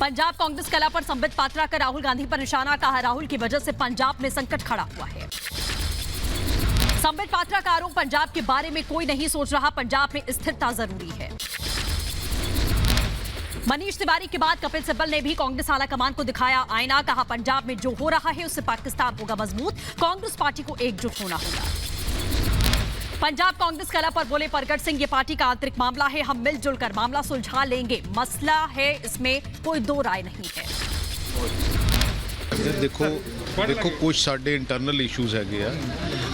पंजाब कांग्रेस कला पर संबित पात्रा का राहुल गांधी पर निशाना, कहा राहुल की वजह से पंजाब में संकट खड़ा हुआ है। संबित पात्रा का आरोप, पंजाब के बारे में कोई नहीं सोच रहा, पंजाब में स्थिरता जरूरी है। मनीष तिवारी के बाद कपिल सिब्बल ने भी कांग्रेस आला कमान को दिखाया आईना, कहा पंजाब में जो हो रहा है उससे पाकिस्तान होगा मजबूत, कांग्रेस पार्टी को एकजुट होना होगा। पंजाब कांग्रेस कला पर बोले प्रगट सिंह, ये पार्टी का आंतरिक मामला है, हम मिलजुल कर मामला सुलझा लेंगे, मसला है इसमें कोई दो राय नहीं है। देखो कुछ साडे इंटरनल इशूज़ हैगे आ,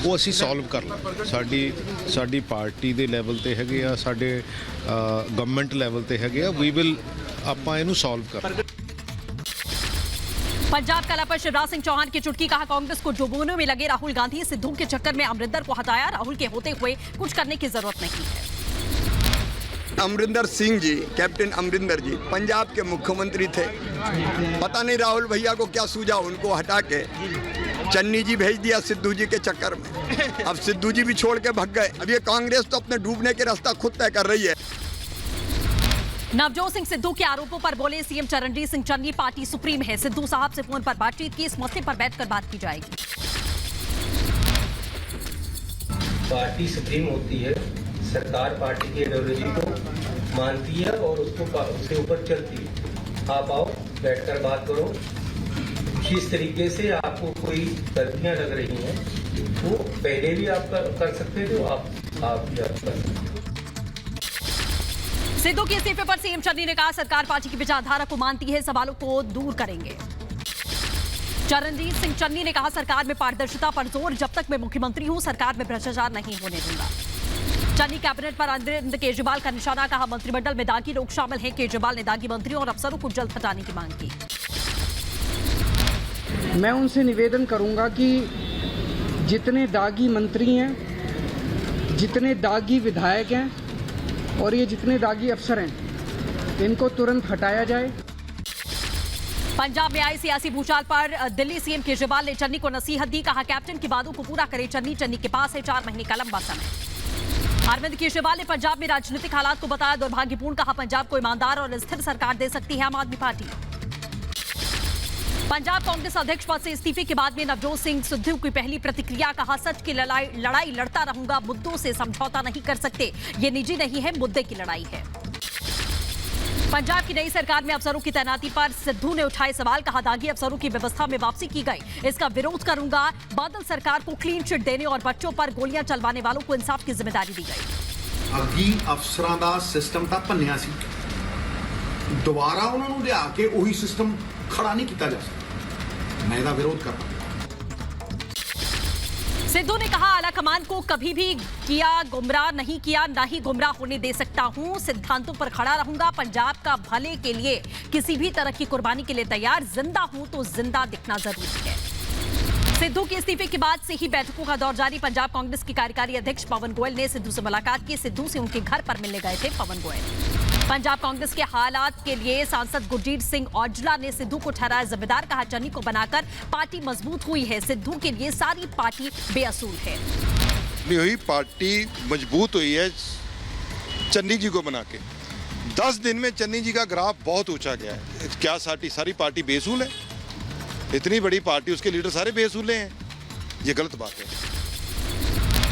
वो असी सॉल्व कर लांगे। साडी पार्टी दे लेवल ते हैगे आ, साडे गवर्नमेंट लेवल ते हैगे आ, वी विल आपां इहनूं सॉल्व कर। पंजाब कला पर शिवराज सिंह चौहान की चुटकी, कहा कांग्रेस को डुबोने में लगे राहुल गांधी, सिद्धू के चक्कर में अमरिंदर को हटाया, राहुल के होते हुए कुछ करने की जरूरत नहीं है। अमरिंदर सिंह जी, कैप्टन अमरिंदर जी पंजाब के मुख्यमंत्री थे, पता नहीं राहुल भैया को क्या सूझा, उनको हटा के चन्नी जी भेज दिया सिद्धू जी के चक्कर में। अब सिद्धू जी भी छोड़ के भाग गए। अब ये कांग्रेस तो अपने डूबने के रास्ता खुद तय कर रही है। नवजोत सिंह सिद्धू के आरोपों पर बोले CM Charanjit Singh Channi, party supreme है, सिद्धू साहब से फोन पर बातचीत की, इस मसले पर बैठकर बात की जाएगी। पार्टी सुप्रीम होती है, सरकार पार्टी की आइडियोलॉजी को मानती है और उसके ऊपर चलती है। आप आओ, बैठकर बात करो, किस तरीके से आपको कोई गलतियां लग रही हैं वो पहले भी आप कर सकते थे, आप कर सकते। सिद्धू के इस्तीफे पर सीएम चन्नी ने कहा सरकार पार्टी की विचारधारा को मानती है, सवालों को दूर करेंगे। चरणजीत सिंह चन्नी ने कहा सरकार में पारदर्शिता पर जोर, जब तक मैं मुख्यमंत्री हूं सरकार में भ्रष्टाचार नहीं होने दूंगा। चन्नी कैबिनेट पर अरविंद केजरीवाल का निशाना, कहा मंत्रिमंडल में दागी लोग शामिल हैं, केजरीवाल ने दागी मंत्रियों और अफसरों को जल्द हटाने की मांग की। मैं उनसे निवेदन करूंगा कि जितने दागी मंत्री हैं, जितने दागी विधायक हैं और ये जितने दागी अफसर हैं, इनको तुरंत हटाया जाए। पंजाब में आई सियासी भूचाल पर दिल्ली सीएम केजरीवाल ने चन्नी को नसीहत दी, कहा कैप्टन की बातों को पूरा करे चन्नी के पास है 4 महीने का लंबा समय। अरविंद केजरीवाल ने पंजाब में राजनीतिक हालात को बताया दुर्भाग्यपूर्ण, कहा पंजाब को ईमानदार और स्थिर सरकार दे सकती है आम आदमी पार्टी। पंजाब कांग्रेस अध्यक्ष पद से इस्तीफे के बाद में नवजोत सिंह सिद्धू की पहली प्रतिक्रिया, कहा सच की लड़ाई लड़ता रहूंगा, मुद्दों से समझौता नहीं कर सकते, ये निजी नहीं है, मुद्दे की लड़ाई है। पंजाब की नई सरकार में अफसरों की तैनाती पर सिद्धू ने उठाए सवाल, कहा दागी अफसरों की व्यवस्था में वापसी की गई, इसका विरोध करूंगा, बादल सरकार को क्लीन चिट देने और बच्चों पर गोलियां चलवाने वालों को इंसाफ की जिम्मेदारी दी गई। अगी अफसरां दा सिस्टम तां भन्निया सी, दोबारा उन्हां नूं लिया के उही सिस्टम खड़ा नहीं किया जा सकता, मैं इसका विरोध करता। सिद्धू ने कहा आला कमान को कभी भी किया गुमराह नहीं किया, ना ही गुमराह होने दे सकता हूं, सिद्धांतों पर खड़ा रहूंगा, पंजाब का भले के लिए किसी भी तरह की कुर्बानी के लिए तैयार, जिंदा हूं तो जिंदा दिखना जरूरी है। सिद्धू के इस्तीफे के बाद से ही बैठकों का दौर जारी, पंजाब कांग्रेस के कार्यकारी अध्यक्ष पवन गोयल ने सिद्धू से मुलाकात की, सिद्धू से उनके घर पर मिलने गए थे पवन गोयल। पंजाब कांग्रेस के हालात के लिए सांसद गुरजीत सिंह औजला ने सिद्धू को ठहराया जिम्मेदार, कहा चन्नी को बनाकर पार्टी मजबूत हुई है, सिद्धू के लिए सारी पार्टी बेअसूल है। हुई पार्टी मजबूत हुई है चन्नी जी को बना के। 10 दिन में चन्नी जी का ग्राफ बहुत ऊंचा गया है। क्या सारी पार्टी बेअसूल है? इतनी बड़ी पार्टी, उसके लीडर सारे बेअसूले हैं, ये गलत बात है।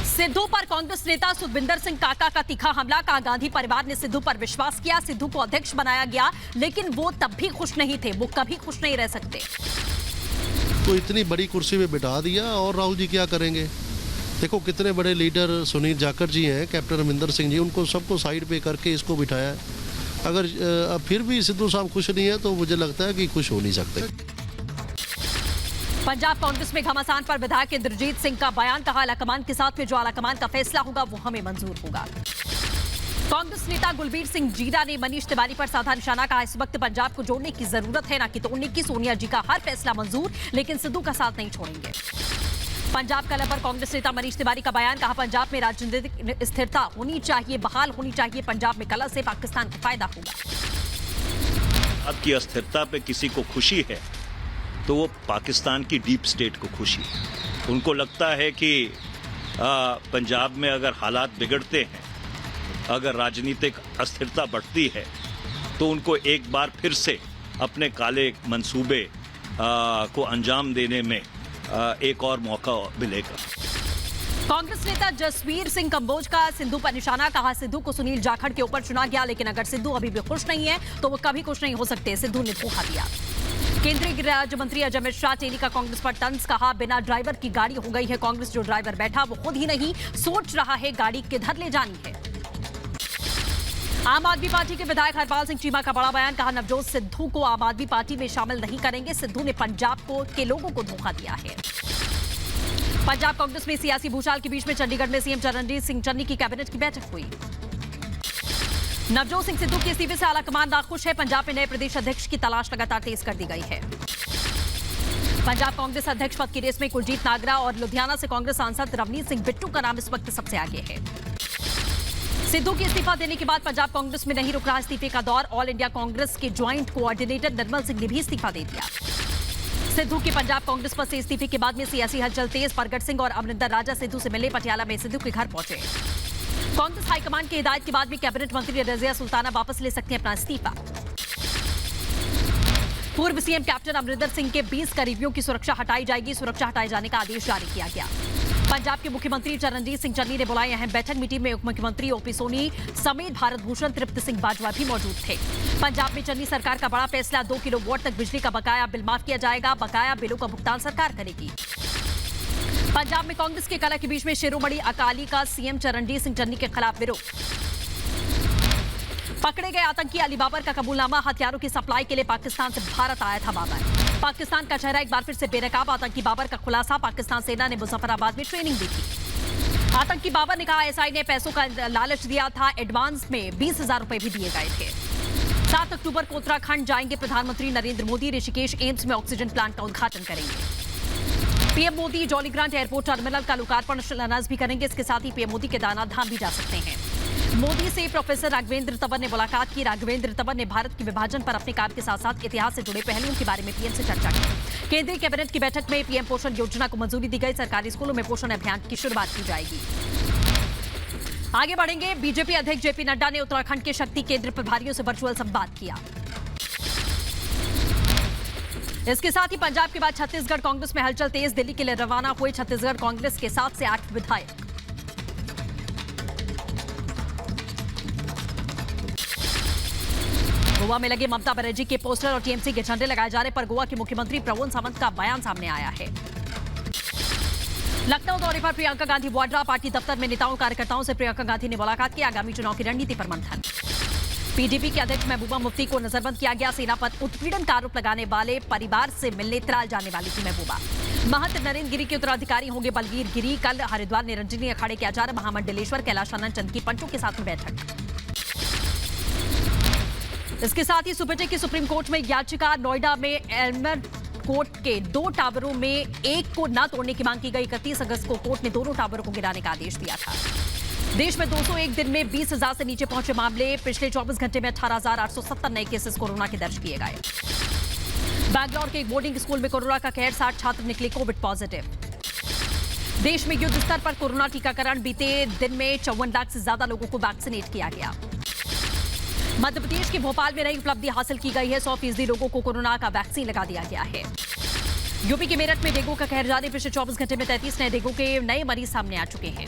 सिद्धू पर कांग्रेस नेता सुखविंदर सिंह काका का तीखा हमला, कहा गांधी परिवार ने सिद्धू पर विश्वास किया, सिद्धू को अध्यक्ष बनाया गया, लेकिन वो तब भी खुश नहीं थे, वो कभी खुश नहीं रह सकते। तो इतनी बड़ी कुर्सी पे बिठा दिया और राहुल जी क्या करेंगे? देखो कितने बड़े लीडर सुनील जाखड़ जी हैं, कैप्टन अमरिंदर सिंह जी, उनको सबको साइड पे करके इसको बिठाया। अगर फिर भी सिद्धू साहब खुश नहीं है तो मुझे लगता है कि खुश हो नहीं सकते। पंजाब कांग्रेस में घमासान पर विधायक इंद्रजीत सिंह का बयान, कहा आलाकमान के साथ में जो आलाकमान का फैसला होगा वो हमें मंजूर होगा। कांग्रेस नेता गुलबीर सिंह जीरा ने मनीष तिवारी पर साधा निशाना, कहा इस वक्त पंजाब को जोड़ने की जरूरत है, ना कि तोड़ने की, सोनिया जी का हर फैसला मंजूर, लेकिन सिद्धू का साथ नहीं छोड़ेंगे। पंजाब कला पर कांग्रेस नेता मनीष तिवारी का बयान, कहा पंजाब में राजनीतिक स्थिरता होनी चाहिए, बहाल होनी चाहिए, पंजाब में कला से पाकिस्तान को फायदा होगा। आपकी अस्थिरता पे किसी को खुशी है तो वो पाकिस्तान की डीप स्टेट को खुशी है। उनको लगता है कि पंजाब में अगर हालात बिगड़ते हैं, अगर राजनीतिक अस्थिरता बढ़ती है तो उनको एक बार फिर से अपने काले मंसूबे को अंजाम देने में एक और मौका मिलेगा। कांग्रेस नेता जसवीर सिंह कंबोज का सिद्धू पर निशाना, कहा सिद्धू को सुनील जाखड़ के ऊपर चुना गया, लेकिन अगर सिद्धू अभी भी खुश नहीं है तो वो कभी खुश नहीं हो सकते। सिद्धू ने धोखा दिया। केंद्रीय गृह राज्य मंत्री अजय मिश्रा टेली का कांग्रेस पर तंज, कहा बिना ड्राइवर की गाड़ी हो गई है कांग्रेस, जो ड्राइवर बैठा वो खुद ही नहीं सोच रहा है गाड़ी किधर ले जानी है। आम आदमी पार्टी के विधायक हरपाल सिंह चीमा का बड़ा बयान, कहा नवजोत सिद्धू को आम आदमी पार्टी में शामिल नहीं करेंगे। सिद्धू ने पंजाब के लोगों को धोखा दिया है। पंजाब कांग्रेस में सियासी भूचाल के बीच में चंडीगढ़ में सीएम चरणजीत सिंह चन्नी की कैबिनेट की बैठक हुई। नवजोत सिंह सिद्धू के इस्तीफे से आलाकमान नाखुश है। पंजाब में नए प्रदेश अध्यक्ष की तलाश लगातार तेज कर दी गई है। पंजाब कांग्रेस अध्यक्ष पद की रेस में कुलजीत नागरा और लुधियाना से कांग्रेस सांसद रवनीत सिंह बिट्टू का नाम इस वक्त सबसे आगे है। सिद्धू के इस्तीफा देने के बाद पंजाब कांग्रेस में नहीं रुक रहा इस्तीफे का दौर। ऑल इंडिया कांग्रेस के ज्वाइंट कोऑर्डिनेटर निर्मल सिंह ने भी इस्तीफा दे दिया। सिद्धू के पंजाब कांग्रेस पद से इस्तीफे के बाद में सियासी हलचल तेज। प्रगट सिंह और अमरिंदर राजा सिद्धू से मिले, पटियाला में सिद्धू के घर पहुंचे। कांग्रेस हाईकमान की हिदायत के बाद भी कैबिनेट मंत्री रजिया सुल्ताना वापस ले सकते हैं अपना इस्तीफा। पूर्व सीएम कैप्टन अमरिंदर सिंह के 20 करीबियों की सुरक्षा हटाई जाएगी। सुरक्षा हटाए जाने का आदेश जारी किया गया। पंजाब के मुख्यमंत्री चरणजीत सिंह चन्नी ने बुलाई अहम बैठक। मीटिंग में उप मुख्यमंत्री ओपी सोनी समेत भारत भूषण तृप्त सिंह बाजवा भी मौजूद थे। पंजाब में चन्नी सरकार का बड़ा फैसला, 2 किलोवाट तक बिजली का बकाया बिल माफ किया जाएगा। बकाया बिलों का भुगतान सरकार करेगी। पंजाब में कांग्रेस के कलह के बीच में शिरोमणि अकाली का सीएम चरणजीत सिंह चन्नी के खिलाफ विरोध। पकड़े गए आतंकी अली बाबर का कबूलनामा, हथियारों की सप्लाई के लिए पाकिस्तान से भारत आया था बाबर। पाकिस्तान का चेहरा एक बार फिर से बेनकाब, आतंकी बाबर का खुलासा, पाकिस्तान सेना ने मुजफ्फराबाद में ट्रेनिंग दी थी। आतंकी बाबर ने कहा एसआई ने पैसों का लालच दिया था, एडवांस में 20,000 रुपए भी दिए गए थे। 7 अक्टूबर को उत्तराखंड जाएंगे प्रधानमंत्री नरेंद्र मोदी। ऋषिकेश एम्स में ऑक्सीजन प्लांट का उद्घाटन करेंगे। PM Modi jolly grant airport terminal का लोकार्पण शिलान्यास भी करेंगे। इसके साथ ही पीएम मोदी केदारनाथ धाम भी जा सकते हैं। मोदी से प्रोफेसर राघवेंद्र तंवर ने मुलाकात की। राघवेंद्र तंवर ने भारत के विभाजन पर अपने काम के साथ साथ इतिहास से जुड़े पहलुओं के बारे में पीएम से चर्चा की। केंद्रीय कैबिनेट की बैठक में पीएम पोषण योजना को मंजूरी दी गई। सरकारी स्कूलों में पोषण अभियान की शुरुआत की जाएगी। आगे बढ़ेंगे। बीजेपी अध्यक्ष जेपी नड्डा ने उत्तराखंड के शक्ति केंद्र प्रभारियों से वर्चुअल संवाद किया। इसके साथ ही पंजाब के बाद छत्तीसगढ़ कांग्रेस में हलचल तेज। दिल्ली के लिए रवाना हुए छत्तीसगढ़ कांग्रेस के 7 से 8 विधायक। गोवा में लगे ममता बनर्जी के पोस्टर और टीएमसी के झंडे लगाए जाने पर गोवा के मुख्यमंत्री प्रमोद सावंत का बयान सामने आया है। लखनऊ दौरे पर प्रियंका गांधी वाड्रा, पार्टी दफ्तर में नेताओं कार्यकर्ताओं से प्रियंका गांधी ने मुलाकात की। आगामी चुनाव की रणनीति पर मंथन। पीडीपी के अध्यक्ष महबूबा मुफ्ती को नजरबंद किया गया। सेना पर उत्पीड़न का आरोप लगाने वाले परिवार से मिलने त्राल जाने वाली थी महबूबा। महंत नरेंद्र गिरी के उत्तराधिकारी होंगे बलवीर गिरी। कल हरिद्वार निरंजनी अखाड़े के आचार्य महामंडलेश्वर कैलाशानंद चंद की पंचों के साथ में बैठक। इसके साथ ही सुप्रीम की सुप्रीम कोर्ट में याचिका। नोएडा में एल्मर कोर्ट के 2 टावरों में एक को न तोड़ने की मांग की गई। 31 अगस्त को कोर्ट ने दोनों टावरों को गिराने का आदेश दिया था। देश में 201 दिन में 20,000 से नीचे पहुंचे मामले। पिछले 24 घंटे में 18,870 नए केसेस कोरोना के दर्ज किए गए। बैंगलोर के एक बोर्डिंग स्कूल में कोरोना का कहर, 60 छात्र निकले कोविड पॉजिटिव। देश में युद्ध स्तर पर कोरोना टीकाकरण। बीते दिन में 54 लाख से ज्यादा लोगों को वैक्सीनेट किया गया। मध्य प्रदेश के भोपाल में नई उपलब्धि हासिल की गई है। 100% लोगों को कोरोना का वैक्सीन लगा दिया गया है। यूपी के मेरठ में डेंगू का कहर जारी। पिछले 24 घंटे में 33 नए डेंगू के नए मरीज सामने आ चुके हैं।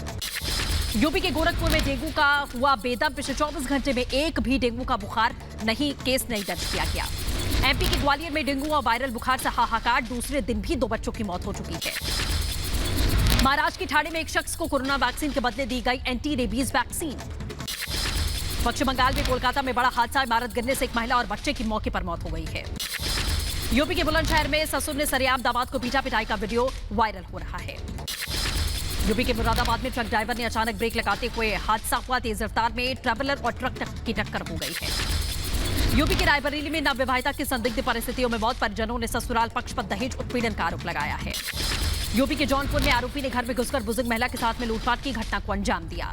यूपी के गोरखपुर में डेंगू का हुआ बेदम। पिछले 24 घंटे में एक भी डेंगू का बुखार केस नहीं दर्ज किया गया। एमपी के ग्वालियर में डेंगू और वायरल बुखार से हाहाकार। दूसरे दिन भी 2 बच्चों की मौत हो चुकी है। महाराष्ट्र के ठाणे में एक शख्स को कोरोना वैक्सीन के बदले दी गई एंटी रेबीज वैक्सीन। पश्चिम बंगाल में कोलकाता में बड़ा हादसा। इमारत गिरने से एक महिला और बच्चे की मौके पर मौत हो गई है। यूपी के बुलंदशहर में ससुर ने सरेआम दामाद को पीटा, पिटाई का वीडियो वायरल हो रहा है। यूपी के मुरादाबाद में ट्रक ड्राइवर ने अचानक ब्रेक लगाते हुए हादसा हुआ। तेज रफ्तार में ट्रैवलर और ट्रक की टक्कर हो गई है। यूपी के रायबरेली में नवविवाहिता की संदिग्ध परिस्थितियों में मौत। परिजनों ने ससुराल पक्ष पर दहेज उत्पीड़न का आरोप लगाया है। यूपी के जौनपुर में आरोपी ने घर में घुसकर बुजुर्ग महिला के साथ में लूटपाट की घटना को अंजाम दिया।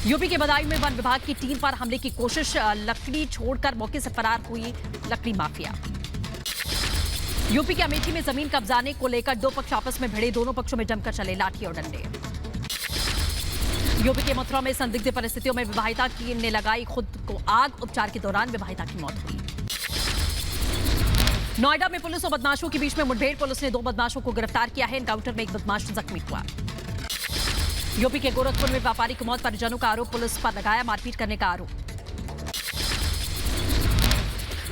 यूपी के बदायूं में वन विभाग की टीम पर हमले की कोशिश। लकड़ी छोड़कर मौके से फरार हुई लकड़ी माफिया। यूपी के अमेठी में जमीन कब्जाने को लेकर 2 पक्ष आपस में भिड़े। दोनों पक्षों में जमकर चले लाठी और डंडे। यूपी के मथुरा में संदिग्ध परिस्थितियों में विवाहिता ने लगाई खुद को आग। उपचार के दौरान विवाहिता की मौत हुई। नोएडा में पुलिस और बदमाशों के बीच में मुठभेड़। पुलिस ने 2 बदमाशों को गिरफ्तार किया है। एनकाउंटर में एक बदमाश जख्मी हुआ। यूपी के गोरखपुर में व्यापारी की मौत, परिजनों का आरोप पुलिस पर लगाया मारपीट करने का आरोप।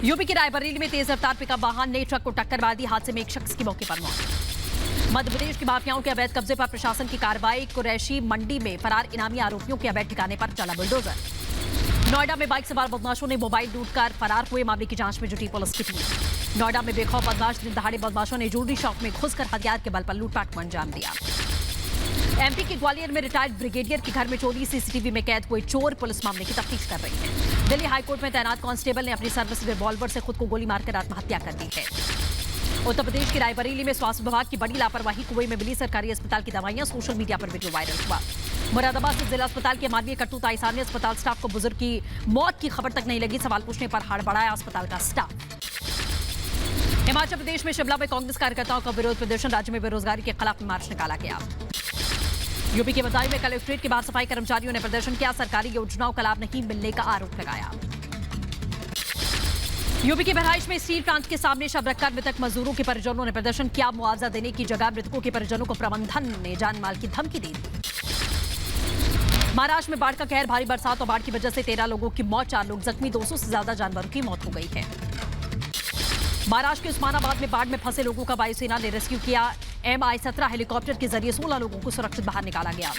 यूपी के रायबरेली में तेज रफ्तार पिकअप वाहन ने ट्रक को टक्कर मार दी। हादसे में एक शख्स की मौके पर मौत। मध्य प्रदेश की माफियाओं के अवैध कब्जे पर प्रशासन की कार्रवाई। कुरैशी मंडी में फरार इनामी आरोपियों के अवैध ठिकाने पर चला बुलडोजर। नोएडा में बाइक सवार बदमाशों ने मोबाइल लूटकर फरार हुए। मामले की जांच में जुटी पुलिस की टीम। नोएडा में बेखौफ बदमाश दिन दहाड़े बदमाशों ने ज्वेलरी शॉप में घुसकर हथियार के बल पर लूटपाट को अंजाम दिया। एमपी के ग्वालियर में रिटायर्ड ब्रिगेडियर के घर में चोरी, सीसीटीवी में कैद हुए चोर। पुलिस मामले की तफ्तीश कर रही है। दिल्ली हाईकोर्ट में तैनात कांस्टेबल ने अपनी सर्विस रिवॉल्वर से खुद को गोली मारकर आत्महत्या कर दी है। उत्तर प्रदेश के रायबरेली में स्वास्थ्य विभाग की बड़ी लापरवाही। कुएं में मिली सरकारी अस्पताल की दवाइयां, सोशल मीडिया पर वीडियो वायरल हुआ। मुरादाबाद से जिला अस्पताल के मानवीय करतूत आई सामने। अस्पताल स्टाफ को बुजुर्ग की मौत की खबर तक नहीं लगी। सवाल पूछने पर हड़बड़ाया अस्पताल का स्टाफ। हिमाचल प्रदेश में शिमला में कांग्रेस कार्यकर्ताओं का विरोध प्रदर्शन। राज्य में बेरोजगारी के खिलाफ मार्च निकाला गया। यूपी के बदायूं में कलेक्ट्रेट के बाहर सफाई कर्मचारियों ने प्रदर्शन किया। सरकारी योजनाओं का लाभ नहीं मिलने का आरोप लगाया। यूपी के बहराइच में स्टील प्लांट के सामने शव रखकर मृतक मजदूरों के परिजनों ने प्रदर्शन किया। मुआवजा देने की जगह मृतकों के परिजनों को प्रबंधन ने जान माल की धमकी दी। महाराष्ट्र में बाढ़ का कहर। भारी बरसात और बाढ़ की वजह से 13 लोगों की मौत, 4 लोग जख्मी, 200 से ज्यादा जानवरों की मौत हो गई है। महाराष्ट्र के उस्मानाबाद में बाढ़ में फंसे लोगों का वायुसेना ने रेस्क्यू किया। MI-17 हेलीकॉप्टर के जरिए 16 लोगों को सुरक्षित बाहर निकाला गया।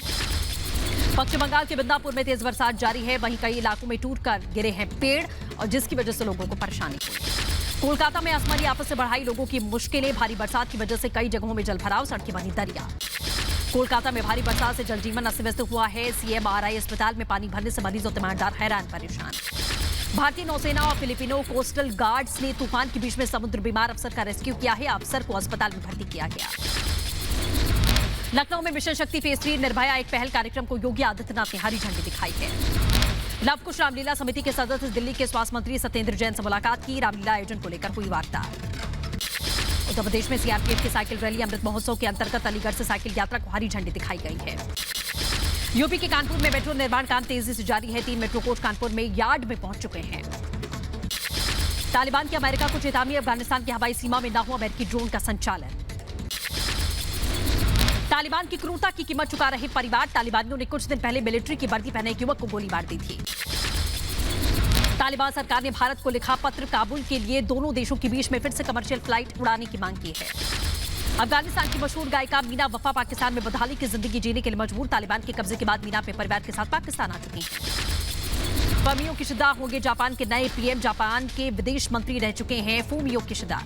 पश्चिम बंगाल के बिंदापुर में तेज बरसात जारी है। वहीं कई इलाकों में टूटकर गिरे हैं पेड़ और जिसकी वजह से लोगों को परेशानी हुई। कोलकाता में आसमानी आफत से बढ़ाई लोगों की मुश्किलें। भारी बरसात की वजह से कई जगहों में जलभराव, सड़कें बनी दरिया। कोलकाता में भारी बरसात से जनजीवन अस्त व्यस्त हुआ है। CMRI अस्पताल में पानी भरने से मरीज और तीमारदार हैरान परेशान। भारतीय नौसेना और फिलिपिनो कोस्टल गार्ड्स ने तूफान के बीच में समुद्र बीमार अफसर का रेस्क्यू किया है। अफसर को अस्पताल में भर्ती किया गया। लखनऊ में मिशन शक्ति फेज 3 निर्भया एक पहल कार्यक्रम को योगी आदित्यनाथ ने हरी झंडी दिखाई है। लव कुश रामलीला समिति के सदस्य दिल्ली के स्वास्थ्य मंत्री सत्येंद्र जैन से मुलाकात की। रामलीला आयोजन को लेकर हुई वार्ता। उत्तर प्रदेश में CRPF की साइकिल रैली अमृत महोत्सव के अंतर्गत अलीगढ़ से साइकिल यात्रा को हरी झंडी दिखाई गई है। यूपी के कानपुर में मेट्रो निर्माण काम तेजी से जारी है। 3 मेट्रो कोच कानपुर में यार्ड में पहुंच चुके हैं। तालिबान की अमेरिका को चेतावनी। अफगानिस्तान की हवाई सीमा में न हो अमेरिकी ड्रोन का संचालन। तालिबान की क्रूरता की कीमत चुका रहे परिवार। तालिबानियों ने कुछ दिन पहले मिलिट्री की वर्दी पहने एक युवक को गोली मार दी थी। तालिबान सरकार ने भारत को लिखा पत्र। काबुल के लिए दोनों देशों के बीच में फिर से कमर्शियल फ्लाइट उड़ाने की मांग की है। अफगानिस्तान की मशहूर गायिका मीना वफा पाकिस्तान में बदहाली की जिंदगी जीने के लिए मजबूर। तालिबान के कब्जे के बाद मीना अपने परिवार के साथ पाकिस्तान आ चुकी हैं। फुमियो किशिदा होंगे जापान के नए PM। जापान के विदेश मंत्री रह चुके हैं फुमियो किशिदा।